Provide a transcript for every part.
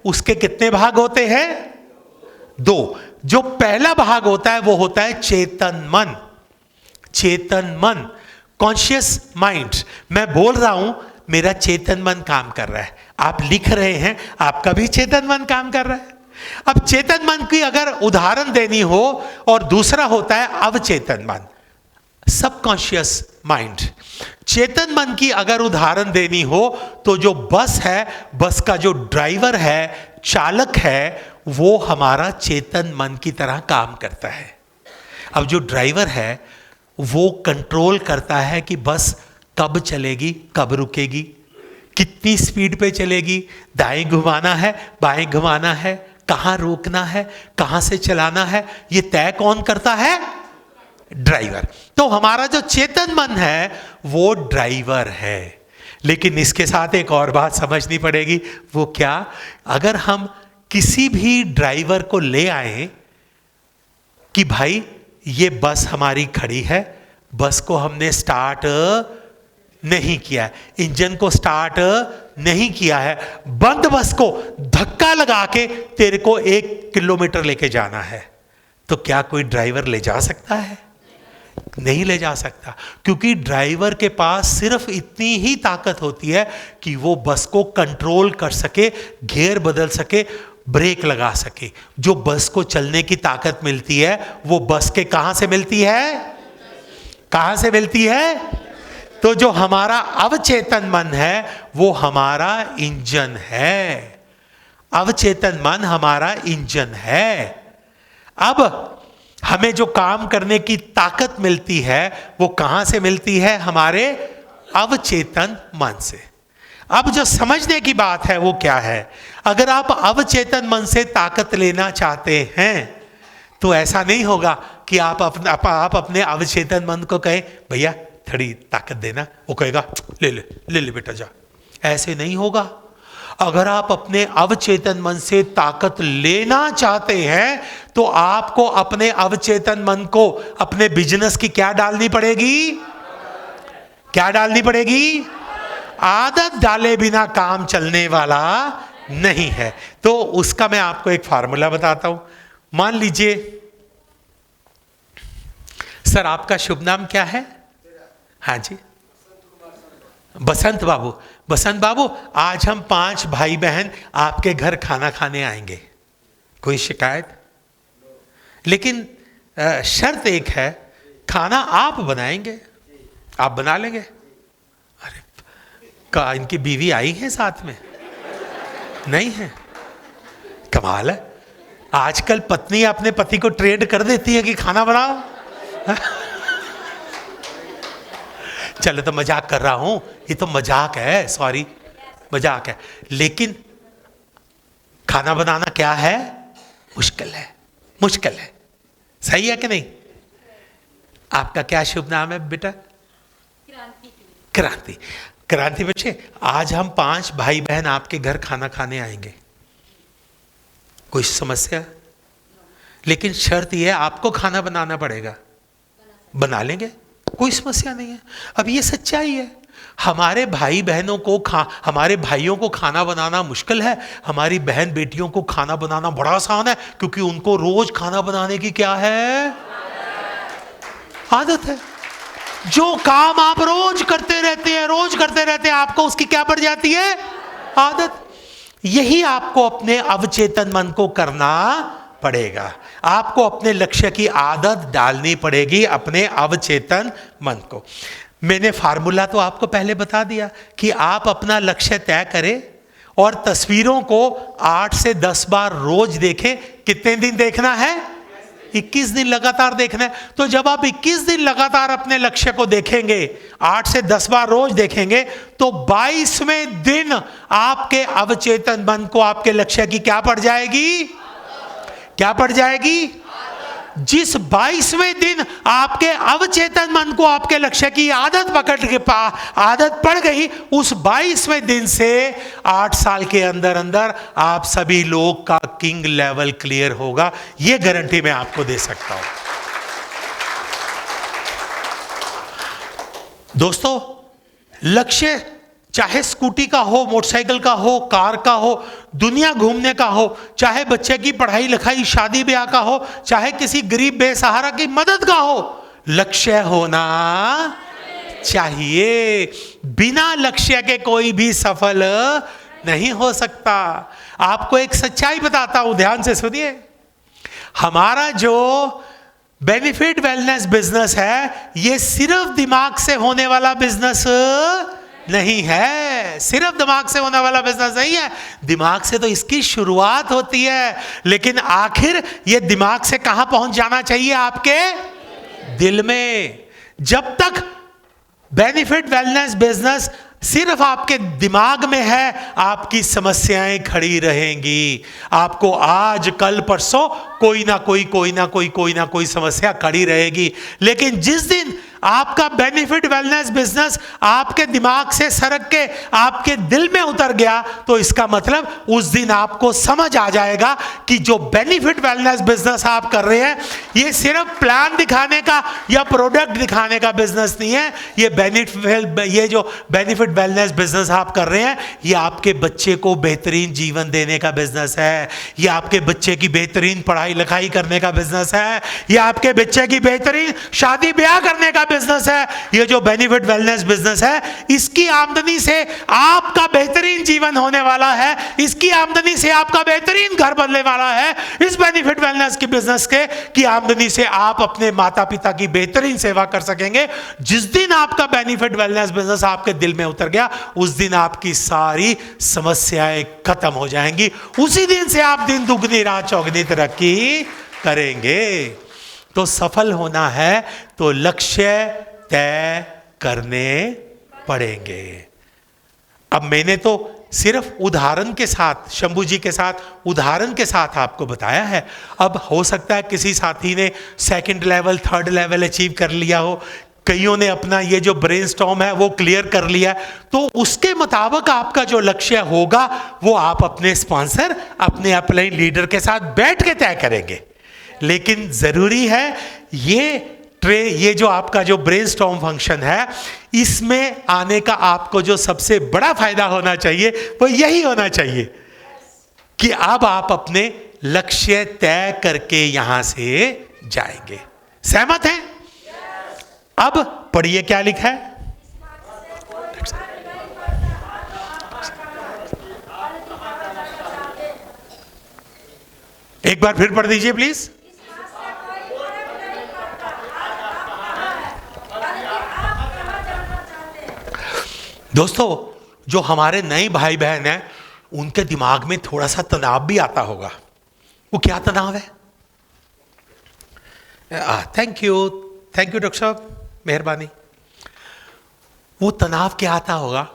उसके कितने भाग होते हैं? दो। जो पहला भाग होता है वो होता है चेतन मन। चेतन मन, कॉन्शियस माइंड। मैं बोल रहा हूं, मेरा चेतन मन काम कर रहा है। आप लिख रहे हैं, आपका भी चेतन मन काम कर रहा है। अब चेतन मन की अगर उदाहरण देनी हो, और दूसरा होता है अवचेतन मन, सबकॉन्शियस माइंड। चेतन मन की अगर उदाहरण देनी हो तो जो बस है, बस का जो ड्राइवर है, चालक है, वो हमारा चेतन मन की तरह काम करता है। अब जो ड्राइवर है वो कंट्रोल करता है कि बस कब चलेगी, कब रुकेगी, कितनी स्पीड पे चलेगी, दाएं घुमाना है, बाएं घुमाना है, कहां रोकना है, कहां से चलाना है, ये तय कौन करता है? ड्राइवर। तो हमारा जो चेतन मन है वो ड्राइवर है। लेकिन इसके साथ एक और बात समझनी पड़ेगी। वो क्या? अगर हम किसी भी ड्राइवर को ले आए कि भाई ये बस हमारी खड़ी है, बस को हमने स्टार्ट नहीं किया है, इंजन को स्टार्ट नहीं किया है, बंद बस को धक्का लगा के तेरे को 1 किलोमीटर लेके जाना है, तो क्या कोई ड्राइवर ले जा सकता है? नहीं ले जा सकता, क्योंकि ड्राइवर के पास सिर्फ इतनी ही ताकत होती है कि वो बस को कंट्रोल कर सके, गियर बदल सके, ब्रेक लगा सके। जो बस को चलने की ताकत मिलती है वो बस के कहां से मिलती है? कहां से मिलती है? तो जो हमारा अवचेतन मन है वो हमारा इंजन है। अवचेतन मन हमारा इंजन है। अब हमें जो काम करने की ताकत मिलती है वो कहां से मिलती है? हमारे अवचेतन मन से। अब जो समझने की बात है वो क्या है? अगर आप अवचेतन मन से ताकत लेना चाहते हैं तो ऐसा नहीं होगा कि आप अपने अवचेतन मन को कहें भैया थोड़ी ताकत देना, वो कहेगा ले ले ले ले बेटा जा। ऐसे नहीं होगा। अगर आप अपने अवचेतन मन से ताकत लेना चाहते हैं तो आपको अपने अवचेतन मन को अपने बिजनेस की क्या डालनी पड़ेगी? क्या डालनी पड़ेगी? आदत डाले बिना काम चलने वाला नहीं है। तो उसका मैं आपको एक फार्मूला बताता हूं। मान लीजिए सर आपका शुभ नाम क्या है? हाँ जी, बसंत बाबू। बसंत बाबू, आज हम 5 भाई बहन आपके घर खाना खाने आएंगे, कोई शिकायत? लेकिन शर्त एक है, खाना आप बनाएंगे, आप बना लेंगे? अरे का इनकी बीवी आई है साथ में? नहीं है? कमाल है। आजकल पत्नी अपने पति को ट्रेड कर देती है कि खाना बनाओ। चलो तो मजाक कर रहा हूं, ये तो मजाक है, सॉरी मजाक है। लेकिन खाना बनाना क्या है? मुश्किल है, मुश्किल है। सही है कि नहीं? आपका क्या शुभ नाम है बेटा? क्रांति। क्रांति बच्चे, आज हम 5 भाई बहन आपके घर खाना खाने आएंगे, कोई समस्या? लेकिन शर्त यह है आपको खाना बनाना पड़ेगा। बना लेंगे, कोई समस्या नहीं है। अब ये सच्चाई है। हमारे भाई बहनों को हमारे भाइयों को खाना बनाना मुश्किल है, हमारी बहन बेटियों को खाना बनाना बड़ा आसान है, क्योंकि उनको रोज खाना बनाने की क्या है? आदत है। जो काम आप रोज करते रहते हैं, रोज करते रहते हैं, आपको उसकी क्या पड़ जाती है? आदत। यही आपको अपने अवचेतन मन को करना पड़ेगा। आपको अपने लक्ष्य की आदत डालनी पड़ेगी अपने अवचेतन मन को। मैंने फार्मूला तो आपको पहले बता दिया कि आप अपना लक्ष्य तय करें और तस्वीरों को 8 से 10 बार रोज देखें। कितने दिन देखना है? 21 दिन लगातार देखना है। तो जब आप 21 दिन लगातार अपने लक्ष्य को देखेंगे, 8 से 10 बार रोज देखेंगे, तो 22वें दिन आपके अवचेतन मन को आपके लक्ष्य की क्या पड़ जाएगी? क्या पड़ जाएगी? जिस 22वें दिन आपके अवचेतन मन को आपके लक्ष्य की आदत आदत पड़ गई, उस 22वें दिन से 8 साल के अंदर अंदर आप सभी लोग का किंग लेवल क्लियर होगा। यह गारंटी मैं आपको दे सकता हूं। दोस्तों, लक्ष्य चाहे स्कूटी का हो, मोटरसाइकिल का हो, कार का हो, दुनिया घूमने का हो, चाहे बच्चे की पढ़ाई लिखाई शादी ब्याह का हो, चाहे किसी गरीब बेसहारा की मदद का हो, लक्ष्य होना चाहिए। बिना लक्ष्य के कोई भी सफल नहीं हो सकता। आपको एक सच्चाई बताता हूं, ध्यान से सुनिए। हमारा जो बेनिफिट वेलनेस बिजनेस है, ये सिर्फ दिमाग से होने वाला बिजनेस नहीं है। सिर्फ दिमाग से होने वाला बिजनेस नहीं है। दिमाग से तो इसकी शुरुआत होती है, लेकिन आखिर ये दिमाग से कहां पहुंच जाना चाहिए? आपके दिल में। जब तक बेनिफिट वेलनेस बिजनेस सिर्फ आपके दिमाग में है, आपकी समस्याएं खड़ी रहेंगी। आपको आज कल परसों कोई ना कोई समस्या खड़ी रहेगी। लेकिन जिस दिन आपका बेनिफिट वेलनेस बिजनेस आपके दिमाग से सरक के आपके दिल में उतर गया, तो इसका मतलब उस दिन आपको समझ आ जाएगा कि जो बेनिफिट वेलनेस बिजनेस आप कर रहे हैं, ये सिर्फ प्लान दिखाने का या प्रोडक्ट दिखाने का बिजनेस नहीं है। ये जो बेनिफिट वेलनेस बिजनेस आप कर रहे हैं, ये आपके बच्चे को बेहतरीन जीवन देने का बिजनेस है। ये आपके बच्चे की बेहतरीन पढ़ाई लिखाई करने का बिजनेस है। ये आपके बच्चे की बेहतरीन शादी ब्याह करने का बिजनेस है। ये जो बेनिफिट वेलनेस बिजनेस है, इसकी आमदनी से आपका बेहतरीन जीवन होने वाला है। इसकी आमदनी से आपका बेहतरीन घर बनने वाला है। इस बेनिफिट वेलनेस के बिजनेस की आमदनी से आप अपने माता पिता की बेहतरीन सेवा कर सकेंगे। जिस दिन आपका बेनिफिट वेलनेस बिजनेस आपके दिल में उतर गया, उस दिन आपकी सारी समस्याएं खत्म हो जाएंगी। उसी दिन से आप दिन दुगनी रात चौगनी तरक्की करेंगे। तो सफल होना है तो लक्ष्य तय करने पड़ेंगे। अब मैंने तो सिर्फ उदाहरण के साथ, शंभू जी के साथ उदाहरण के साथ आपको बताया है। अब हो सकता है किसी साथी ने second level, third level achieve कर लिया हो, कईयों ने अपना ये जो ब्रेनस्टॉर्म है वो क्लियर कर लिया, तो उसके मुताबिक आपका जो लक्ष्य होगा वो आप अपने स्पॉन्सर, अपने अपलाइन लीडर के साथ बैठ के तय करेंगे। लेकिन जरूरी है ये जो आपका जो ब्रेनस्टॉर्म फंक्शन है, इसमें आने का आपको जो सबसे बड़ा फायदा होना चाहिए वो यही होना चाहिए कि अब आप अपने लक्ष्य तय करके यहां से जाएंगे। सहमत हैं? अब पढ़िए क्या लिखा है। एक बार फिर पढ़ दीजिए प्लीज। दोस्तों, जो हमारे नए भाई बहन हैं, उनके दिमाग में थोड़ा सा तनाव भी आता होगा। वो क्या तनाव है? थैंक यू डॉक्टर साहब, मेहरबानी। वो तनाव क्या आता होगा?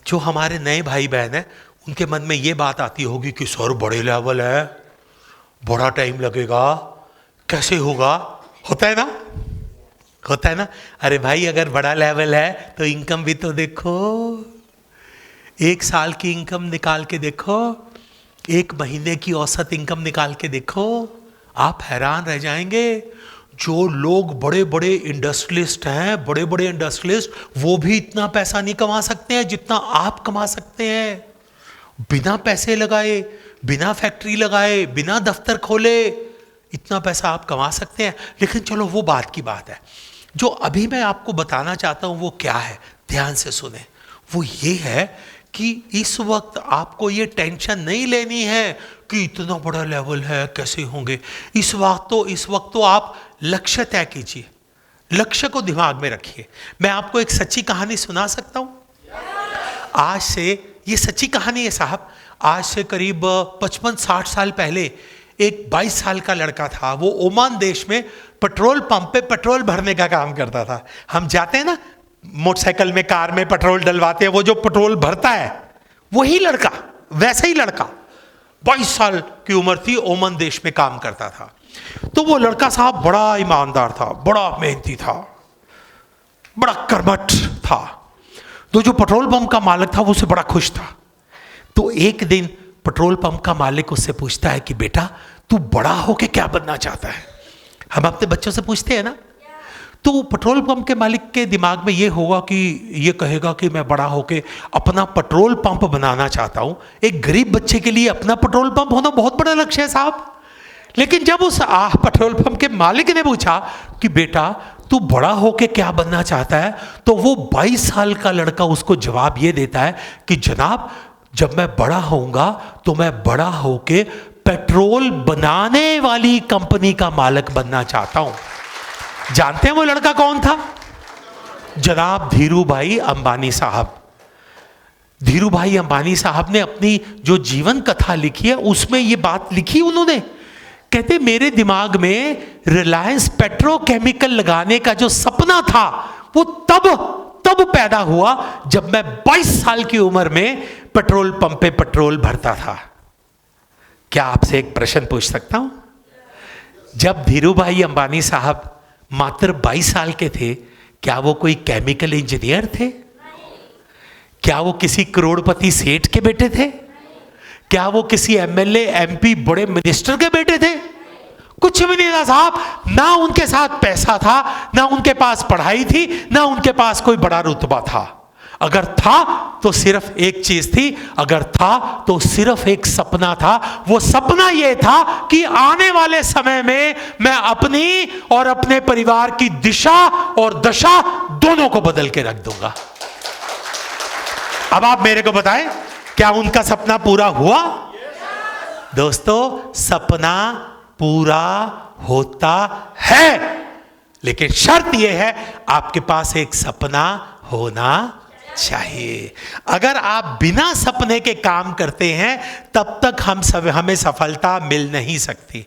जो हमारे नए भाई बहन हैं, उनके मन में ये बात आती होगी कि सर बड़े लेवल है, बड़ा टाइम लगेगा, कैसे होगा? होता है ना? होता है ना? अरे भाई, अगर बड़ा लेवल है तो इनकम भी तो देखो। एक साल की इनकम निकाल के देखो, एक महीने की औसत इनकम निकाल के देखो, आप हैरान रह जाएंगे। जो लोग बड़े बड़े इंडस्ट्रियलिस्ट हैं, बड़े बड़े इंडस्ट्रियलिस्ट, वो भी इतना पैसा नहीं कमा सकते हैं जितना आप कमा सकते हैं। बिना पैसे लगाए, बिना फैक्ट्री लगाए, बिना दफ्तर खोले, इतना पैसा आप कमा सकते हैं। लेकिन चलो वो बात की बात है। जो अभी मैं आपको बताना चाहता हूं वो क्या है, ध्यान से सुने। वो ये है कि इस वक्त आपको ये टेंशन नहीं लेनी है कि इतना बड़ा लेवल है, कैसे होंगे। इस वक्त तो आप लक्ष्य तय कीजिए, लक्ष्य को दिमाग में रखिए। मैं आपको एक सच्ची कहानी सुना सकता हूं। आज से, ये सच्ची कहानी है साहब, आज से करीब 55-60 साल पहले एक 22 साल का लड़का था। वो ओमान देश में पेट्रोल पंप पे पेट्रोल भरने का काम करता था। हम जाते हैं ना मोटरसाइकिल में, कार में पेट्रोल डलवाते हैं, वो जो पेट्रोल भरता है वही लड़का, वैसे ही लड़का 22 साल की उम्र थी, ओमान देश में काम करता था। तो वो लड़का साहब बड़ा ईमानदार था, बड़ा मेहनती था, बड़ा कर्मठ था। तो जो पेट्रोल पंप का मालिक था वो उससे बड़ा खुश था। तो एक दिन पेट्रोल पंप का मालिक उससे पूछता है कि बेटा, तू बड़ा होके क्या बनना चाहता है? हम अपने बच्चों से पूछते हैं ना। तो पेट्रोल पंप के मालिक के दिमाग में ये होगा कि ये कहेगा कि मैं बड़ा होके अपना पेट्रोल पंप बनाना चाहता हूं। एक गरीब बच्चे के लिए अपना पेट्रोल पंप होना बहुत बड़ा लक्ष्य है साहब। लेकिन जब उस पेट्रोल पंप के मालिक ने पूछा कि बेटा तू बड़ा होके क्या बनना चाहता है, तो वो 22 साल का लड़का उसको जवाब ये देता है कि जनाब जब मैं बड़ा होऊंगा तो मैं बड़ा होके पेट्रोल बनाने वाली कंपनी का मालिक बनना चाहता हूं। जानते हैं वो लड़का कौन था? जनाब धीरू भाई अंबानी साहब। धीरू भाई अंबानी साहब ने अपनी जो जीवन कथा लिखी है उसमें ये बात लिखी उन्होंने, कहते मेरे दिमाग में रिलायंस पेट्रोकेमिकल लगाने का जो सपना था वो तब पैदा हुआ जब मैं 22 साल की उम्र में पेट्रोल पंप पे पेट्रोल भरता था। क्या आपसे एक प्रश्न पूछ सकता हूं? जब धीरू भाई अंबानी साहब मात्र 22 साल के थे, क्या वो कोई केमिकल इंजीनियर थे? क्या वो किसी करोड़पति सेठ के बेटे थे? क्या वो किसी एमएलए एमपी बड़े मिनिस्टर के बेटे थे? कुछ भी नहीं था साहब। ना उनके साथ पैसा था, ना उनके पास पढ़ाई थी, ना उनके पास कोई बड़ा रुतबा था। अगर था तो सिर्फ एक चीज थी, अगर था तो सिर्फ एक सपना था। वो सपना यह था कि आने वाले समय में मैं अपनी और अपने परिवार की दिशा और दशा दोनों को बदल के रख दूंगा। अब आप मेरे को बताएं, क्या उनका सपना पूरा हुआ? दोस्तों सपना पूरा होता है, लेकिन शर्त यह है आपके पास एक सपना होना चाहिए। अगर आप बिना सपने के काम करते हैं तब तक हमें सफलता मिल नहीं सकती।